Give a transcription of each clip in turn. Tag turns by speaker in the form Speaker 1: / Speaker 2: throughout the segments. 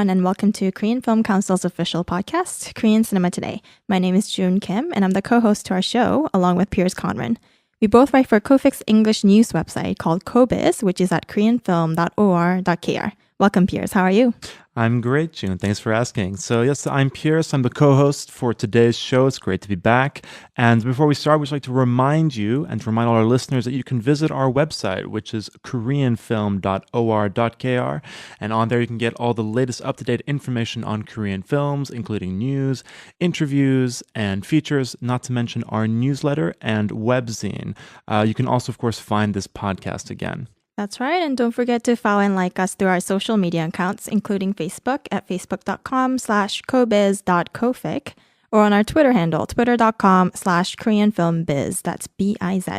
Speaker 1: everyone, and welcome to Korean Film Council's official podcast, Korean Cinema Today. My name is June Kim, and I'm the co-host to our show, along with Piers Conran. We both write for Kofik's English news website called KoBiz, which is at koreanfilm.or.kr. Welcome, Piers. How are you?
Speaker 2: I'm great, June. Thanks for asking. So yes, I'm Pierce. I'm the co-host for today's show. It's great to be back. And before we start, we'd like to remind you and to remind all our listeners that you can visit our website, which is koreanfilm.or.kr. And on there, you can get all the latest up-to-date information on Korean films, including news, interviews, and features, not to mention our newsletter and webzine. You can also, of course, find this podcast again.
Speaker 1: That's right. And don't forget to follow and like us through our social media accounts, including Facebook at facebook.com/kobiz.kofik or on our Twitter handle, twitter.com/KoreanFilmBiz. That's B-I-Z.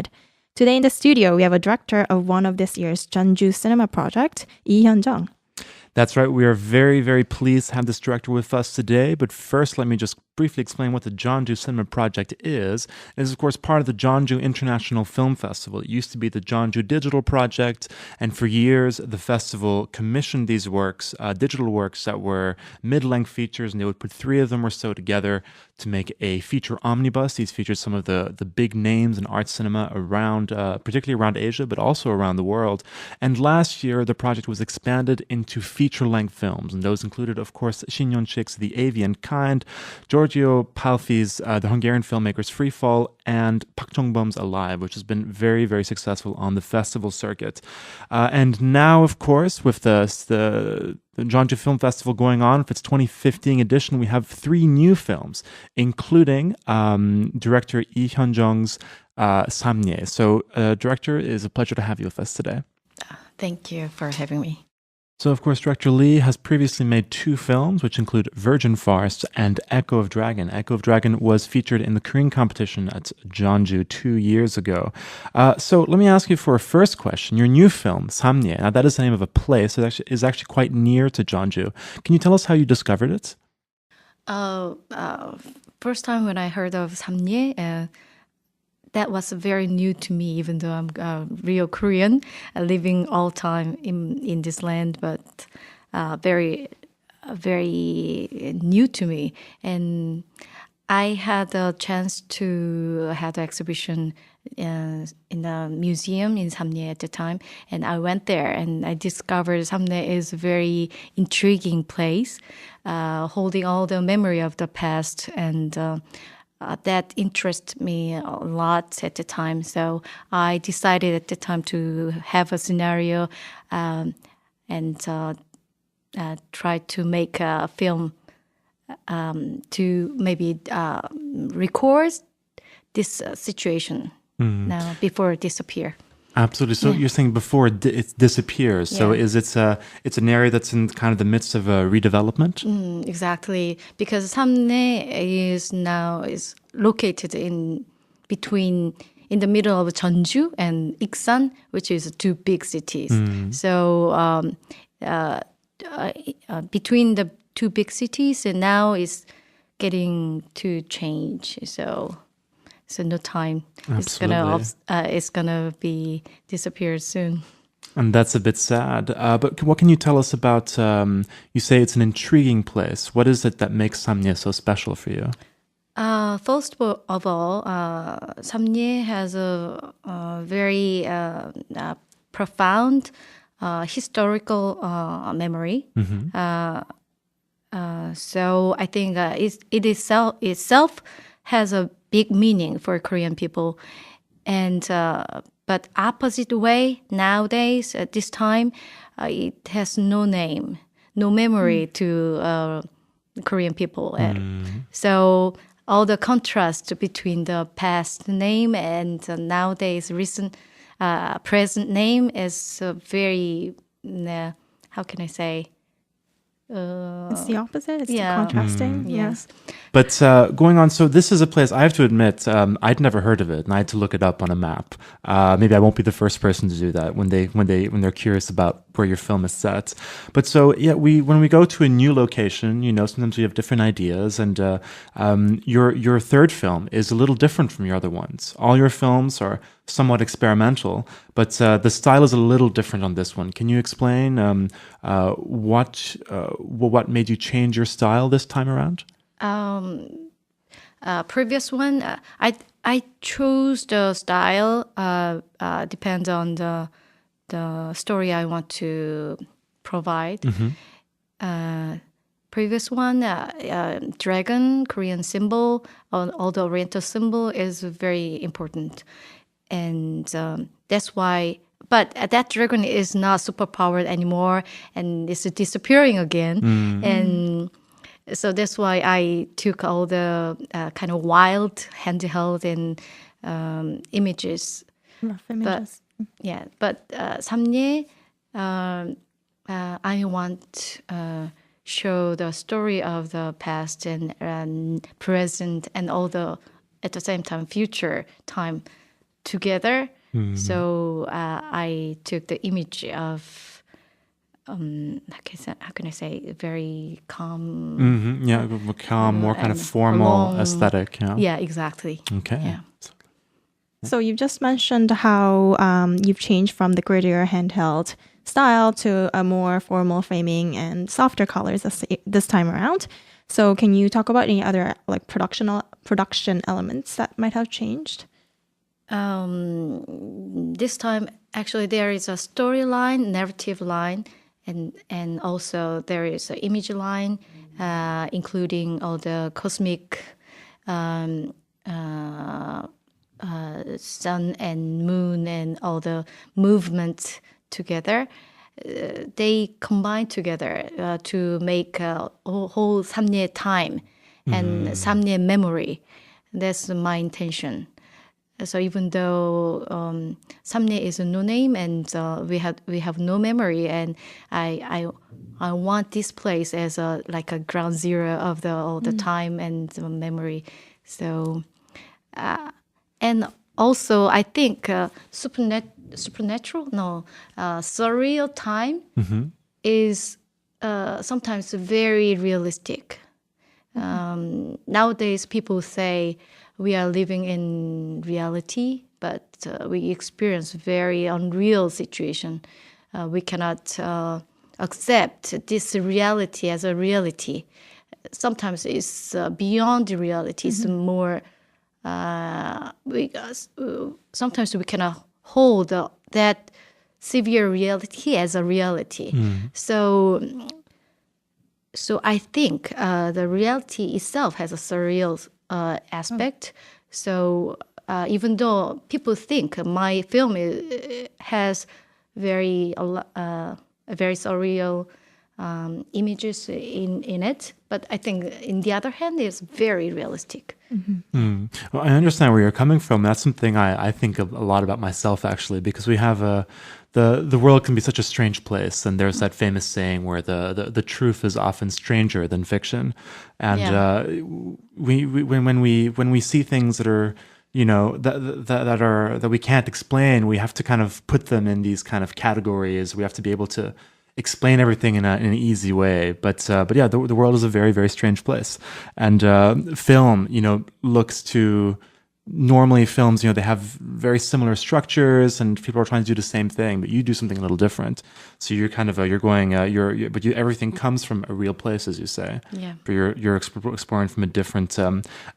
Speaker 1: Today in the studio, we have a director of one of this year's Jeonju Cinema Project, Hyun-jung.
Speaker 2: That's right. We are very, very pleased to have this director with us today. But first, let me just briefly explain what the Jeonju Cinema Project is. It is, of course, part of the Jeonju International Film Festival. It used to be the Jeonju Digital Project, and for years, the festival commissioned these works, digital works that were mid-length features, and they would put three of them or so together to make a feature omnibus. These featured some of the big names in art cinema around, particularly around Asia, but also around the world. And last year, the project was expanded into feature-length films, and those included, of course, Shin Yeon-sik's The Avian Kind, Giorgio Palfi's the Hungarian filmmaker's Freefall, and Park Jong-bum's Alive, which has been very, very successful on the festival circuit. And now, of course, with the Jeonju Film Festival going on for its 2015 edition, we have three new films, including director Lee Hyun-jung's Samnye. So, director, it is a pleasure to have you with us today.
Speaker 3: Thank you for having me.
Speaker 2: So, of course, director Lee has previously made two films, which include Virgin Farce and Echo of Dragon. Echo of Dragon was featured in the Korean competition at Jeonju 2 years ago. So let me ask you for a first question. Your new film, Samnye, now that is the name of a place, it is actually quite near to Jeonju. Can you tell us how you discovered it?
Speaker 3: First time when I heard of Samnye, that was very new to me, even though I'm real Korean, living all time in this land, but very new to me. And I had a chance to have the exhibition in the museum in Samnye at the time, and I went there and I discovered Samnye is a very intriguing place, holding all the memory of the past, and that interested me a lot at the time. So I decided at the time to have a scenario and try to make a film to maybe record this situation now before it disappears.
Speaker 2: Absolutely. So you're saying before it disappears.
Speaker 3: Yeah.
Speaker 2: So it's an area that's in kind of the midst of a redevelopment?
Speaker 3: Exactly. Because Samne is located in the middle of Jeonju and Iksan, which is two big cities. So between the two big cities, and now it's getting to change. So no time.
Speaker 2: Absolutely.
Speaker 3: It's gonna be disappear soon.
Speaker 2: And that's a bit sad. But what can you tell us about, you say it's an intriguing place. What is it that makes Samnye so special for you?
Speaker 3: First of all, Samnye has a very profound historical memory. So I think it itself has a big meaning for Korean people, and but opposite way nowadays at this time, it has no name, no memory to Korean people, so all the contrast between the past name and nowadays recent present name is very how can I say?
Speaker 1: It's the opposite. It's the contrasting.
Speaker 3: Yes.
Speaker 2: But going on, so this is a place, I have to admit, I'd never heard of it, and I had to look it up on a map. Maybe I won't be the first person to do that when they're curious about where your film is set. But so, yeah, when we go to a new location, sometimes we have different ideas, and your third film is a little different from your other ones. All your films are somewhat experimental, but the style is a little different on this one. Can you explain what made you change your style this time around?
Speaker 3: Previous one, I chose the style. Depends on the story I want to provide. Previous one, dragon, Korean symbol, all the Oriental symbol is very important, and that's why. But that dragon is not superpowered anymore, and it's disappearing again, and. So that's why I took all the kind of wild handheld and images.
Speaker 1: Rough images.
Speaker 3: But Samnye, I want show the story of the past and present and all the at the same time future time together. So I took the image of. How can I say, very calm.
Speaker 2: Yeah, calm, more kind of formal aesthetic.
Speaker 3: Yeah, exactly.
Speaker 2: Okay.
Speaker 3: Yeah.
Speaker 1: So you've just mentioned how you've changed from the grittier handheld style to a more formal framing and softer colors this time around. So can you talk about any other like production elements that might have changed?
Speaker 3: This time, actually, there is a storyline, narrative line, and also there is an image line, including all the cosmic sun and moon and all the movement together. They combine together to make a whole Samnye time and Samnye memory. That's my intention. So even though Samnye is a no name and we have no memory, and I want this place as like a ground zero of all the time and the memory. So and also I think surreal time is sometimes very realistic. Nowadays people say we are living in reality, but we experience very unreal situation. We cannot accept this reality as a reality. Sometimes it's beyond the reality. It's more. Sometimes we cannot hold that severe reality as a reality. So I think the reality itself has a surreal aspect. So even though people think my film has very surreal images in it, but I think in the other hand, it's very realistic.
Speaker 2: Well, I understand where you're coming from. That's something I think a lot about myself, actually, because we have the world can be such a strange place, and there's that famous saying where the truth is often stranger than fiction, and when we see things that are that we can't explain, we have to kind of put them in these kind of categories. We have to be able to explain everything in an easy way, but yeah, the world is a very, very strange place, and film, looks to. Normally films, they have very similar structures, and people are trying to do the same thing, but you do something a little different. So you're kind of everything comes from a real place, as you say.
Speaker 3: Yeah.
Speaker 2: But you're exploring from a different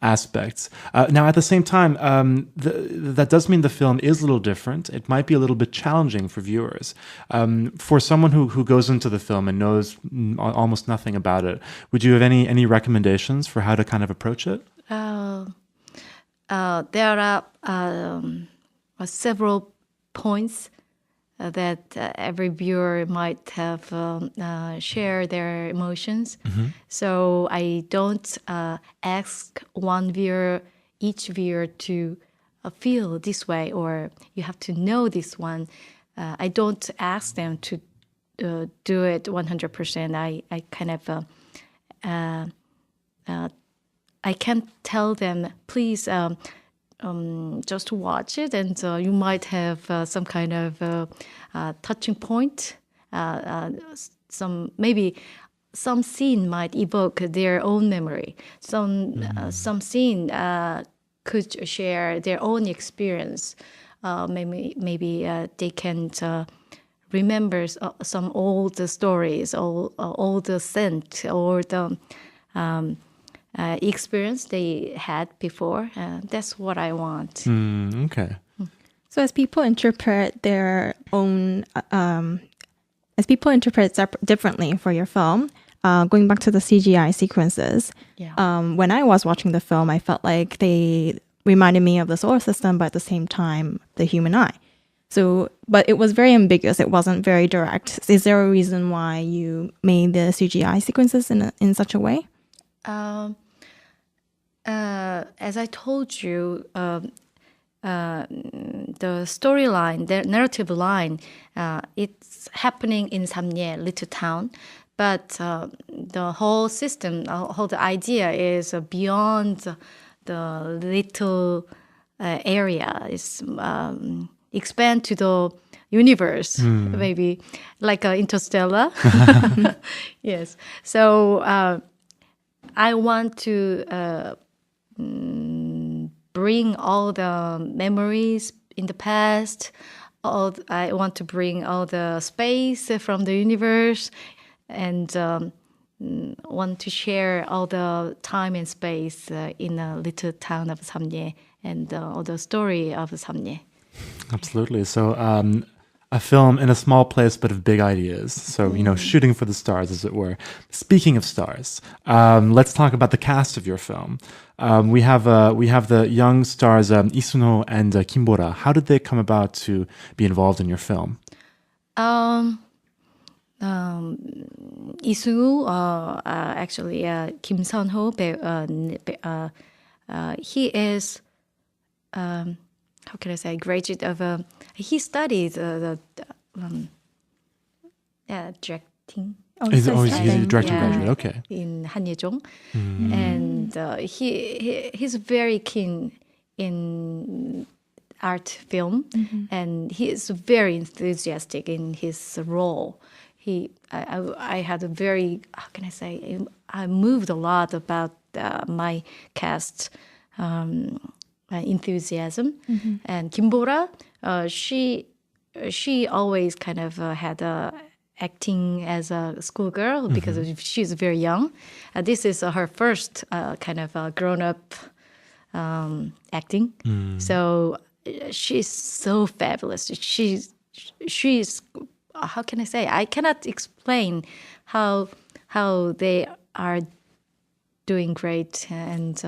Speaker 2: aspects. Now, at the same time, that does mean the film is a little different. It might be a little bit challenging for viewers. For someone who goes into the film and knows almost nothing about it, would you have any recommendations for how to kind of approach it?
Speaker 3: There are several points that every viewer might have share their emotions. So I don't ask each viewer to feel this way, or you have to know this one. I don't ask them to do it 100%. I kind of I can't tell them, please just watch it, and you might have some kind of touching point. Some scene might evoke their own memory. Some scene could share their own experience. Maybe they can remember some old stories, or old scent, or the experience they had before. That's what I want.
Speaker 2: Okay.
Speaker 1: So as people interpret their own, as people interpret it differently for your film, going back to the CGI sequences, when I was watching the film, I felt like they reminded me of the solar system, but at the same time, the human eye. So, but it was very ambiguous. It wasn't very direct. Is there a reason why you made the CGI sequences in such a way?
Speaker 3: As I told you, the storyline, the narrative line, it's happening in Samnye, little town, but the whole system, the idea is beyond the little area. It's expand to the universe, maybe like Interstellar. Yes. So I want to bring all the memories in the past. I want to bring all the space from the universe, and want to share all the time and space in a little town of Samnye, and all the story of Samnye.
Speaker 2: Absolutely. So a film in a small place, but of big ideas. So, shooting for the stars, as it were. Speaking of stars, let's talk about the cast of your film. We have the young stars Isuno and Kimbora. How did they come about to be involved in your film?
Speaker 3: Isu, actually, Kim Sun-ho, he is, how can I say, graduate of, he studied the directing.
Speaker 2: He's a directing graduate, okay.
Speaker 3: In Hyun-jung. And he's very keen in art film, and he is very enthusiastic in his role. I had a very, how can I say, I moved a lot about my cast enthusiasm. And Kimbora, she always kind of had acting as a schoolgirl because she's very young. This is her first kind of grown-up acting. So she's so fabulous. She's how can I say? I cannot explain how they are doing great and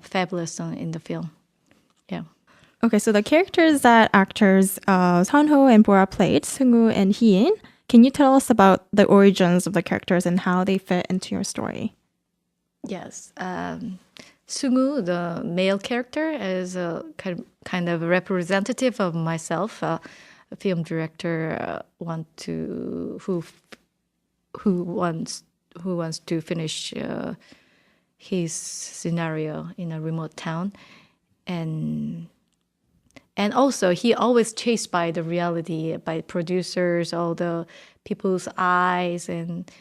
Speaker 3: fabulous in the film. Yeah.
Speaker 1: Okay, so the characters that actors Sunho and Bora played, Seungwoo and Hee-in, can you tell us about the origins of the characters and how they fit into your story?
Speaker 3: Yes. Seungwoo, the male character, is a kind of representative of myself. A film director who wants to finish his scenario in a remote town, and also he always chased by the reality, by producers, all the people's eyes, and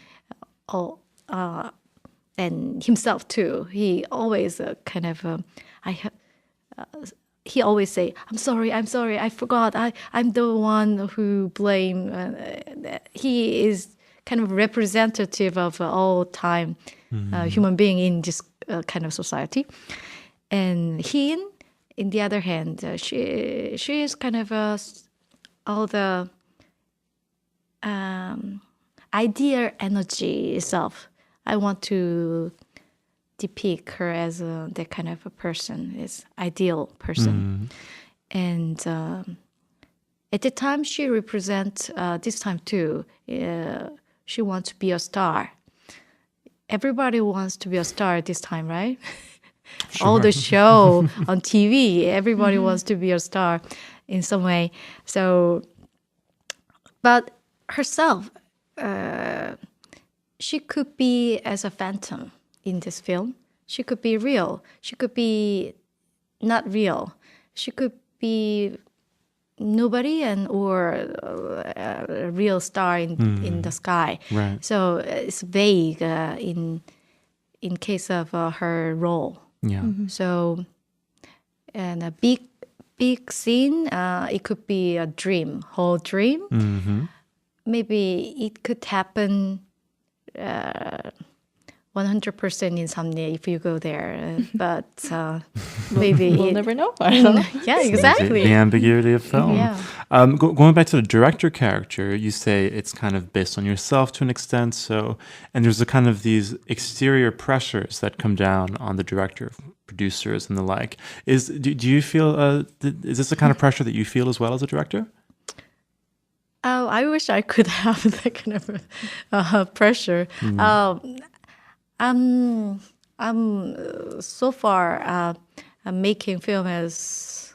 Speaker 3: all and himself too. He always kind of he always say, I'm sorry, I forgot. I'm the one who blame. He is kind of representative of all time human being in this kind of society. And Hee-in, in the other hand, she is kind of all the idea energy itself. I want to depict her as that kind of a person, is ideal person. And at the time she represents, this time too, she wants to be a star. Everybody wants to be a star this time, right?
Speaker 2: Sure.
Speaker 3: All the show on TV, everybody wants to be a star in some way. So, but herself, she could be as a phantom in this film. she could be real. She could be not real. She could be nobody or a real star in the sky.
Speaker 2: Right.
Speaker 3: So it's vague in case of her role.
Speaker 2: Yeah.
Speaker 3: So, and a big scene, it could be a dream, whole dream. Maybe it could happen 100% in Samnye if you go there, but maybe
Speaker 1: We'll never know. I don't know.
Speaker 3: Yeah, exactly.
Speaker 2: The ambiguity of film.
Speaker 3: Yeah.
Speaker 2: Going back to the director character, you say it's kind of based on yourself to an extent. So, and there's a kind of these exterior pressures that come down on the director, producers, and the like. Do you feel? Is this the kind of pressure that you feel as well as a director?
Speaker 3: Oh, I wish I could have that kind of pressure. I'm so far making film as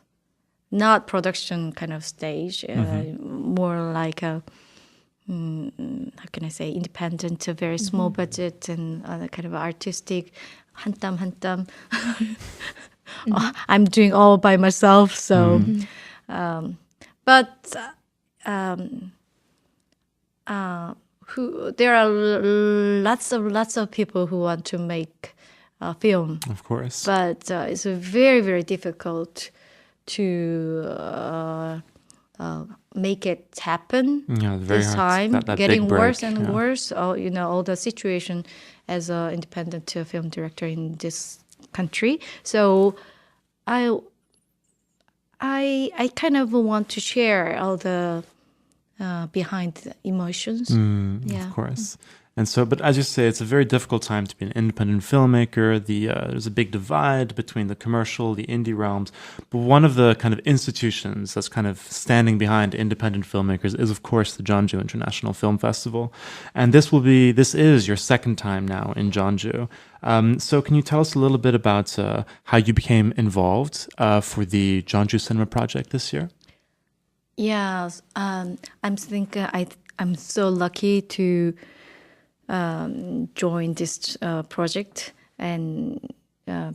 Speaker 3: not production kind of stage, more like a how can I say, independent, a very small budget and kind of artistic 한땀. I'm doing all by myself, so but. There are lots of people who want to make a film,
Speaker 2: Of course.
Speaker 3: but it's very, very difficult to make it happen.
Speaker 2: Yeah, very
Speaker 3: this
Speaker 2: hard.
Speaker 3: time,
Speaker 2: That
Speaker 3: getting
Speaker 2: big break,
Speaker 3: worse and
Speaker 2: yeah.
Speaker 3: worse. All the situation as an independent film director in this country. So I kind of want to share all the behind the emotions.
Speaker 2: Of course. And so, but as you say, it's a very difficult time to be an independent filmmaker. There's a big divide between the commercial, the indie realms. But one of the kind of institutions that's kind of standing behind independent filmmakers is, of course, the Jeonju International Film Festival. And this is your second time now in Jeonju. So can you tell us a little bit about how you became involved for the Jeonju Cinema Project this year?
Speaker 3: Yes, I'm so lucky to join this project, and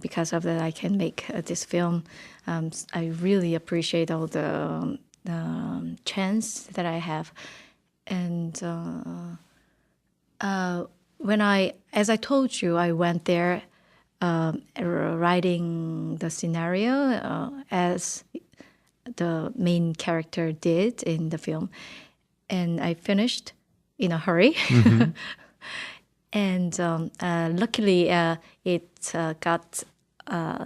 Speaker 3: because of that, I can make this film. I really appreciate all the chance that I have, and as I told you, I went there writing the scenario as the main character did in the film, and I finished in a hurry. And luckily, it got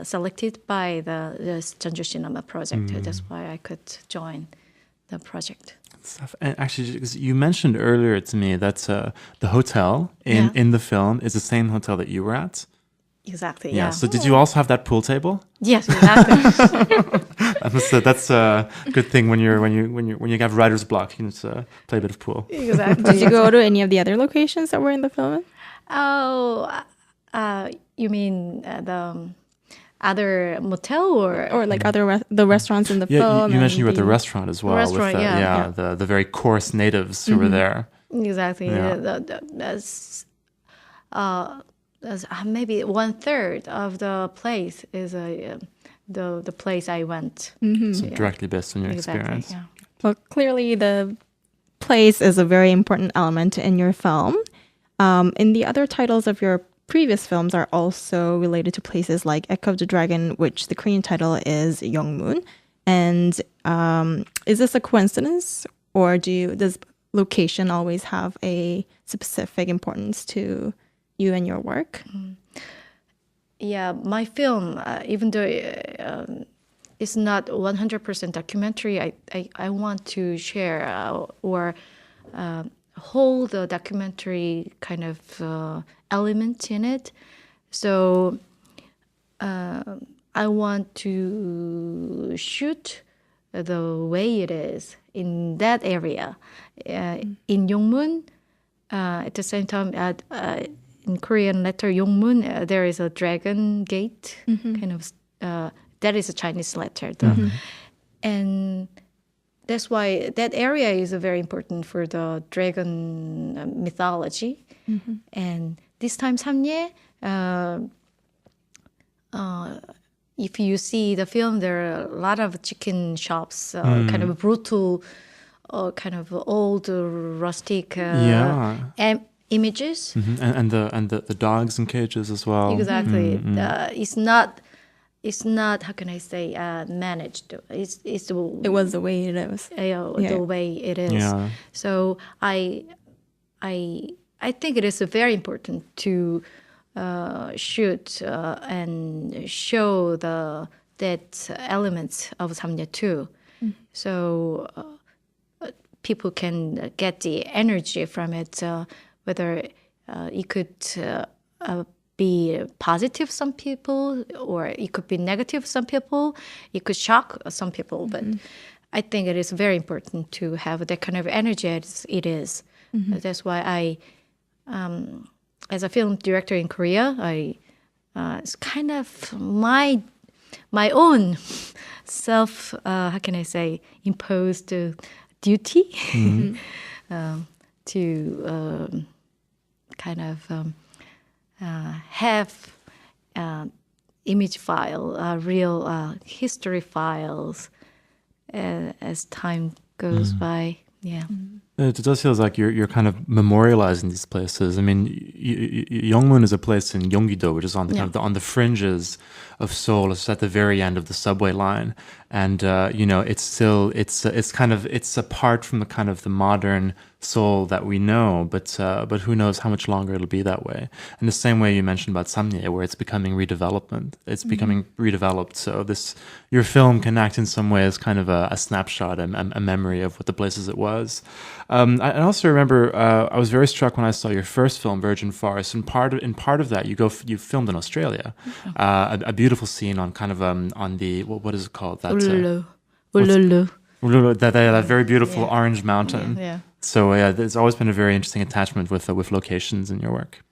Speaker 3: selected by the Jeonju Cinema Project. That's why I could join the project.
Speaker 2: And actually, 'cause you mentioned earlier to me that the hotel in the film is the same hotel that you were at.
Speaker 3: Exactly.
Speaker 2: Yeah.
Speaker 3: Yeah.
Speaker 2: So did you also have that pool table?
Speaker 3: Yes, exactly.
Speaker 2: That's a good thing when you have writer's block. You can just play a bit of pool.
Speaker 3: Exactly.
Speaker 1: Did you go to any of the other locations that were in the film?
Speaker 3: Oh, you mean the other motel or
Speaker 1: Or like the restaurants in the
Speaker 2: Yeah,
Speaker 1: film?
Speaker 2: you mentioned you were at the restaurant as well.
Speaker 3: Restaurant,
Speaker 2: with
Speaker 3: yeah.
Speaker 2: the very coarse natives who were there.
Speaker 3: Exactly.
Speaker 2: Yeah.
Speaker 3: That's maybe 1/3 of the place is the place I went.
Speaker 2: So directly based on your
Speaker 3: Exactly.
Speaker 2: experience.
Speaker 3: Yeah.
Speaker 1: Well, clearly the place is a very important element in your film. And the other titles of your previous films are also related to places like Echo of the Dragon, which the Korean title is Yeongmun. And is this a coincidence, or does location always have a specific importance to you and your work?
Speaker 3: Yeah, my film, even though it's not 100% documentary, I want to share or hold the documentary kind of element in it. So I want to shoot the way it is in that area. In Yeongmun, at the same time, in Korean letter Yeongmun, there is a dragon gate, kind of, that is a Chinese letter. And that's why that area is very important for the dragon mythology. And this time Samnye, if you see the film, there are a lot of chicken shops, kind of brutal, kind of old, rustic images.
Speaker 2: And the dogs in cages as well.
Speaker 3: Exactly. It's not. How can I say? Managed. It
Speaker 1: was the way it is.
Speaker 3: The way it is.
Speaker 2: Yeah.
Speaker 3: So I think it is very important to shoot and show that elements of Samnye too, so people can get the energy from it. Whether it could be positive some people, or it could be negative some people. It could shock some people, but I think it is very important to have that kind of energy as it is. That's why as a film director in Korea, it's kind of my own self, how can I say, imposed duty to kind of have image file, real history files as time goes by. Yeah.
Speaker 2: It does feel like you're kind of memorializing these places. I mean, Yeongmun is a place in Gyeonggi-do, which is on the kind of on the fringes of Seoul. It's at the very end of the subway line, and it's apart from the kind of the modern Seoul that we know. But who knows how much longer it'll be that way? In the same way you mentioned about Samnye, where it's becoming redevelopment. It's becoming redeveloped. So your film can act in some way as kind of a snapshot, a memory of what the places it was. I also remember I was very struck when I saw your first film, Virgin Forest. And part of that, you filmed in Australia, a beautiful scene on kind of on the what is it called?
Speaker 3: Uluru.
Speaker 2: That very beautiful orange mountain.
Speaker 3: Yeah.
Speaker 2: So there's always been a very interesting attachment with locations in your work.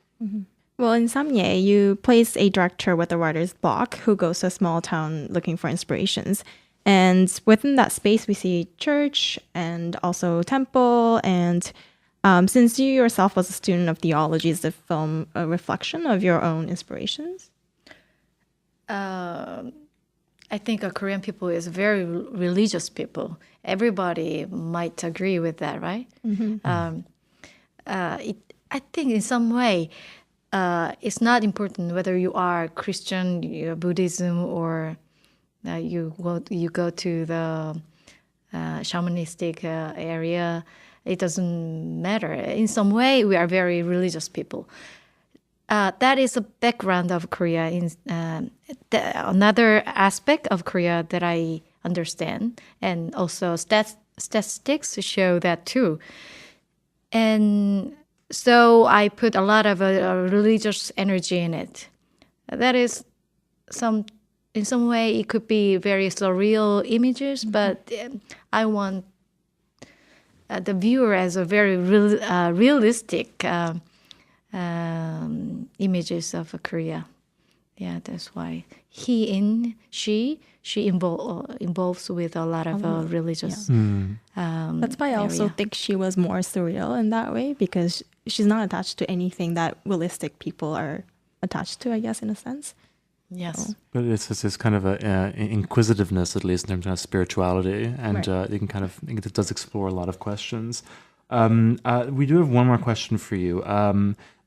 Speaker 1: Well, in Samnye, you place a director with a writer's block who goes to a small town looking for inspirations. And within that space, we see church and also temple. And since you yourself was a student of theology, is the film a reflection of your own inspirations?
Speaker 3: I think Korean people is very religious people. Everybody might agree with that, right? I think in some way, it's not important whether you are Christian, you're Buddhism, or you go to the shamanistic area. It doesn't matter. In some way, we are very religious people. That is the background of Korea. Another aspect of Korea that I understand, and also statistics show that too. And so I put a lot of religious energy in it. That is in some way, it could be very surreal images, but I want the viewer as a very realistic images of Korea. Yeah, that's why she involves with a lot of religious.
Speaker 1: That's why I also think she was more surreal in that way, because she's not attached to anything that realistic people are attached to, I guess, in a sense.
Speaker 3: Yes.
Speaker 2: But it's this kind of a inquisitiveness, at least in terms of spirituality, and it does explore a lot of questions. We do have one more question for you.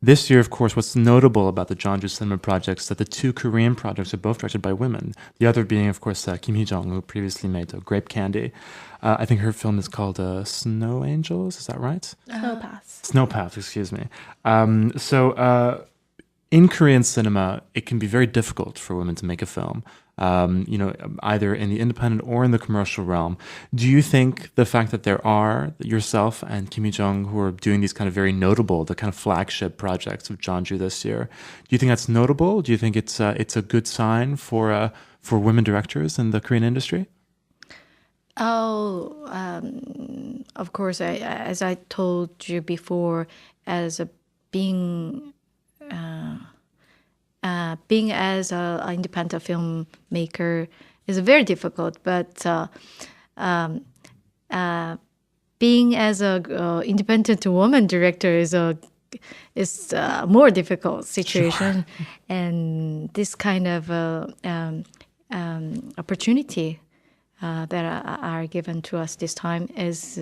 Speaker 2: This year, of course, what's notable about the Jeonju Cinema Project is that the two Korean projects are both directed by women. The other being, of course, Kim Hyun-jung, who previously made Grape Candy. I think her film is called Snow Angels. Is that right? Snowpath, excuse me. In Korean cinema, it can be very difficult for women to make a film, either in the independent or in the commercial realm. Do you think the fact that there are yourself and Kim Hyun-jung who are doing these kind of very notable, the kind of flagship projects of Jeonju this year, do you think that's notable? Do you think it's a good sign for women directors in the Korean industry?
Speaker 3: Oh, of course, as I told you before, being as an independent filmmaker is very difficult, but being as a independent woman director is a more difficult situation. Sure. And this kind of opportunity that are given to us this time is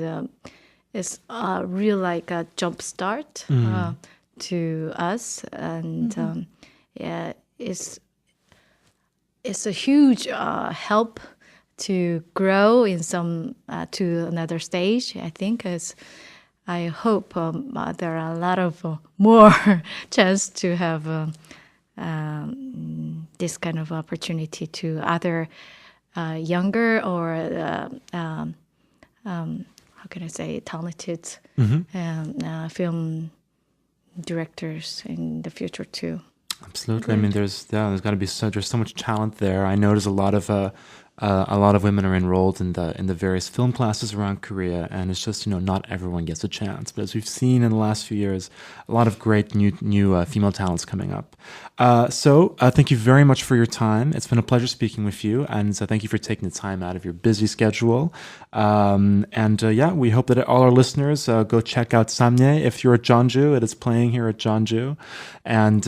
Speaker 3: real like a jump start to us, and yeah, it's a huge help to grow in some to another stage. I think as I hope there are a lot of more chance to have this kind of opportunity to other younger or how can I say talented film directors in the future too.
Speaker 2: Absolutely. I mean, there's got to be there's so much talent there. I notice a lot of women are enrolled in the various film classes around Korea, and it's just not everyone gets a chance. But as we've seen in the last few years, a lot of great new female talents coming up. So thank you very much for your time. It's been a pleasure speaking with you, and thank you for taking the time out of your busy schedule. We hope that all our listeners go check out Samnye if you're at Jeonju. It is playing here at Jeonju, and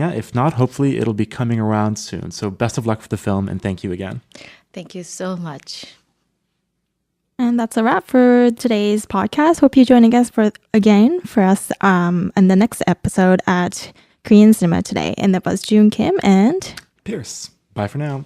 Speaker 2: if not, hopefully it'll be coming around soon. So best of luck for the film, and thank you again.
Speaker 3: Thank you so much.
Speaker 1: And that's a wrap for today's podcast. Hope you're joining us for us in the next episode at Korean Cinema Today. And that was June Kim and
Speaker 2: Pierce. Bye for now.